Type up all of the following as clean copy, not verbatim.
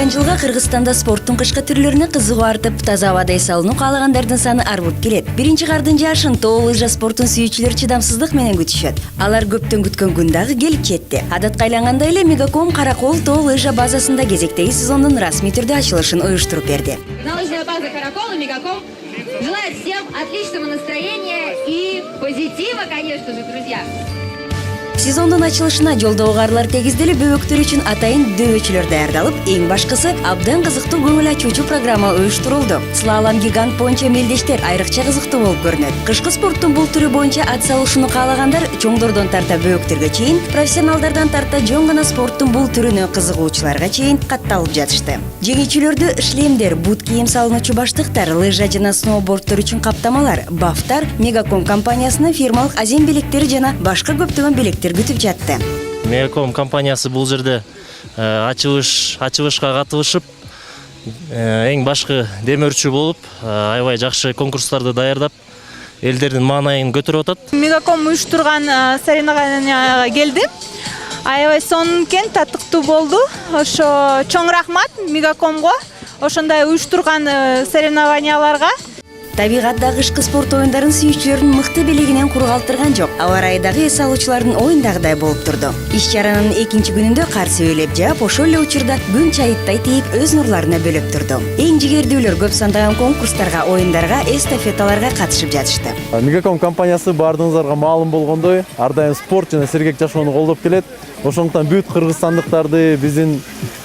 Айдан жылга Кыргызстанда спорттун кышкы түрлөрүнө кызыгуу артып, таза абада эс алууну каалагандардын саны арбып келет. Биринчи кардын жаашын тоо лыжа спортун сүйүүчүлөр чыдамсыздык менен күтүшөт. Алар көптөн күткөн күн дагы келип жетти. Адатка айлангандай эле Мегаком Каракол тоо лыжа базасында кезектеги сезондун расмий түрдө ачылышын уюштуруп берди. Лыжная база Каракол и Мегаком желает всем отличного настроения и позитива, конечно же, друзья. Сезондун ачылышына жолдо угарлар тегизделип, бөбөктөр үчүн атайын дөбөчүлөр даярдалып, эң башкысы абдан кызыктуу көңүл ачуучу программа уюштурулду. Слалом гигант боюнча мелдештер айрыкча кызыктуу болуп көрүнөт. Кышкы спорттун бул түрү боюнча ат салышууну каалагандар чоңдордон тарта бөбөктөргө чейин, профессионалдардан тарта жөн гана спорттун бул түрүнө кызыгуучуларга чейин катталып жатышты. Жеңүүчүлөрдү шлемдер, бут кийим салынуучу баштыктар, лыжа жана сноубордтор үчүн каптамалар, бафтар, Мегаком компаниясынын фирмалык азем белектери жана башка көптөгөн белектер күтүп жатты. Мегаком компаниясы бул жерде ачылышка катылышып, эң башкы демөөрчү болуп, аябай жакшы конкурстарды даярдап, элдердин маанайын көтөрүп атат. Мегаком уюштурган соревнованияга келдим. Аябай сонун экен, татыктуу болду. Ошо чоң рахмат Мегакомго ошондой уюштурган соревнованияларга. Табигатта кышкы спорт оюндарын сүйүүчүлөрдүн мыкты белегинен кур калтырган жок. Аба ырайы дагы эс алуучулардын оюндагыдай болуп турду. Иш-чаранын экинчи күнүндө кар сөөлөп жаап, ошол эле учурда күн чайыттай тийип өз нурларына бөлөп турду. Эң жигердүүлөр көп сандаган конкурстарга, оюндарга, эстафеталарга катышып жатышты. Мегаком компаниясы баардыгыңыздарга маалым болгондой, ар дайым спорт жана сергек жашоону колдоп келет. Ошондуктан бүт кыргызстандыктарды, биздин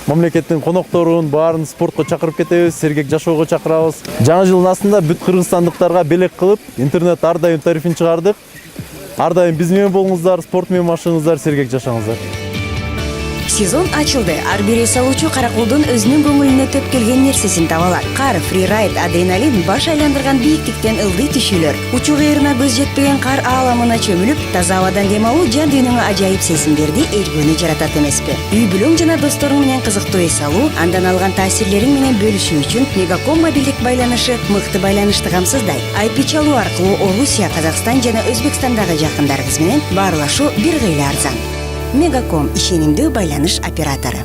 мамлекеттин конокторун баарын спортко чакырып кетебиз, сергек жашоого чакырабыз. Жаңы жылдын астында бүт кыргызстандыктарга белек кылып, интернет ар дайым тарифин чыгардык. Ар дайым биз менен болуңуздар, спорт менен машыгыңыздар, сергек жашаңыздар. Сезон ачылды. Ар бир эс алуучу Караколдун өзүнүн көңүлүнө төп келген нерсесин таба алат. Кар, фрирайд, адреналин, баш айландырган бийиктиктен ылдый түшүүлөр. Учуу кайрына көз жетпеген кар ааламына чөмүлүп, таза абадан дем алуу жан дүйнөңө ажайып сезимдерди, эргүүнү жаратат эмеспи? Үй бүлөң жана досторуң менен кызыктуу эс алуу, андан алган таасирлериң менен бөлүшүү үчүн Мегаком мобилдик байланышы мыкты байланышты камсыздайт. IP чалуу аркылуу Орусия, Казакстан жана Өзбекстандагы жакындарыбыз менен баарлашуу бир кыйла арзан. Мегаком — ишенимдүү байланыш оператору.